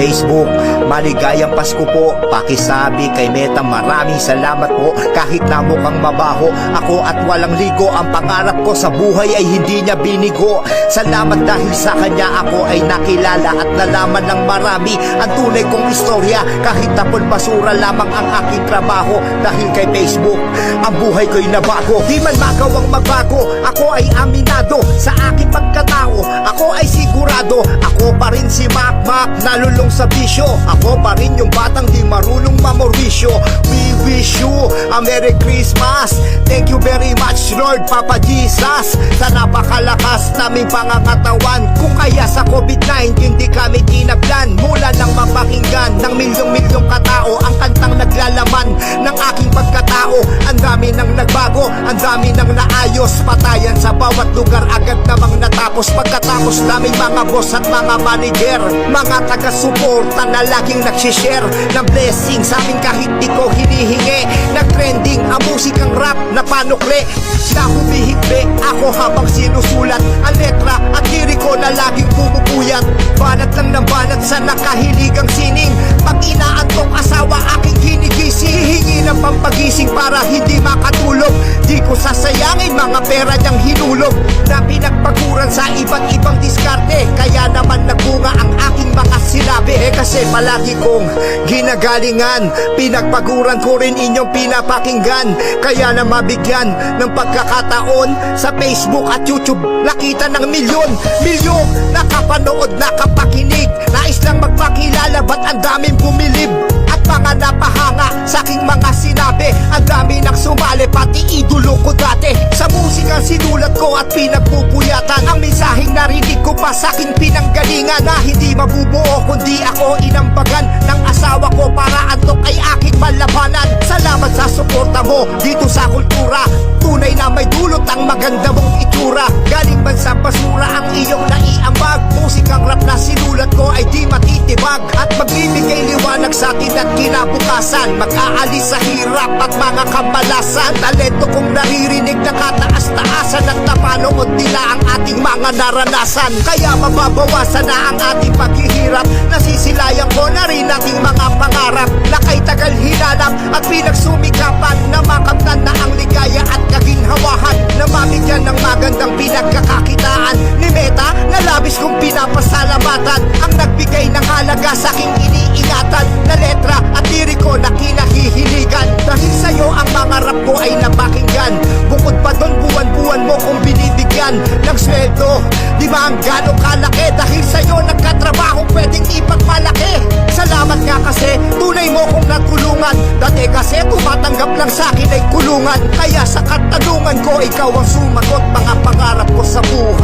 Facebook, maligayang Pasko po. Pakisabi kay Meta, maraming salamat po. Kahit na mukhang mabaho ako at walang ligo, ang pangarap ko sa buhay ay hindi niya binigo. Salamat dahil sa kanya ako ay nakilala at nalaman ng marami ang tunay kong istorya. Kahit tapon basura lamang ang aking trabaho, dahil kay Facebook ang buhay ko'y nabago. Di man magawang magbago, ako ay aminado sa aking pagkatao. Ako ay sigurado, ako pa rin si Mac nalulong sa bisyo. Ako pa rin yung batang di marunong mamorisyo. We wish you a Merry Christmas. Thank you very much Lord Papa Jesus, sa napakalakas naming pangangatawan. Kung kaya sa COVID-19 di kami tinablan, mula nang mapakinggan ng milyong-milyong katao ang kantang naglalaman ng aking pagkatao. Ang dami nang nagbago, ang dami nang naayos. Patayan sa bawat lugar agad namang natapos. Pagkatapos namin mga boss at mga manager, mga taga-suporta na laging nagsishare ng blessing sa amin kahit di ko hinihingi. Nag-trending ang musikang rap na panukli, na humihikbi ako habang sinusulat ang letra at liriko na laging pumupuyat. Banat lang ng banat sa nakahiligang sining. Pag inaantok asawa aking ginigising, hihingi ng pampagising para hindi makatulog. Di ko sasayangin mga pera niyang hinulog, na pinagpaguran sa iba't ibang diskarte. Kaya naman nagbunga ang aking mga silabi. Kasi palagi kong ginagalingan, pinagpaguran ko rin inyong pinapakinggan. Kaya na mabigyan ng pagkakataon sa Facebook at YouTube, nakita ng milyon nakapanood, nakapakinig. Nais lang magpakilala, ba't ang daming bumilib at mga napahanga sa aking mga sinabi. Ang dami nang sumali, pati idolo ko dati. Sa musikang sinulat ko at pinagpupuyatan, ang mensaheng narinig ko pa sa aking pinanggalingan, na hindi mabubuo kundi ako inambagan ng asawa ko para antok ay aking malabanan. Salamat sa suporta mo dito sa kultura, tunay na may dulot ang maganda mong itsura. Galing man sa basura ang iyong naiambag, musikang rap na sinulat ko ay di matitibag at magbibigay liwanag sa atin at kinabukasan. Mag-aalis sa hirap at mga kamalasan. Talento kong naririnig na kataas-taasan at napanood nila ang ating mga naranasan. Kaya mababawasan na ang ating paghihirap, nasisilayan ko na rin ating mga pangarap na kay tagal hinanap at pinagsumikapan, na makamtan na ang ligaya at kaginhawahan, na mabigyan ng magandang pinagkakakitaan ni Meta na labis kong pinapasalamatan. Ang nagbigay ng halaga sa aking iniingatan na letra at liriko na kinahihiligan. Dahil sa'yo ang mga rap ko ay napakinggan. Bukod pa doon, buwan-buwan mo kong binibigyan ng sweldo. Di ba ang gano'ng kalaki? Dahil sa'yo nagkatrabaho pwedeng ipagmalaki. Salamat nga kasi tunay mo kong natulungan. Dati kasi tumatanggap lang sa akin ay kulungan. Kaya sa katanungan ko, ikaw ang sumagot. Mga pangarap ko sa buhay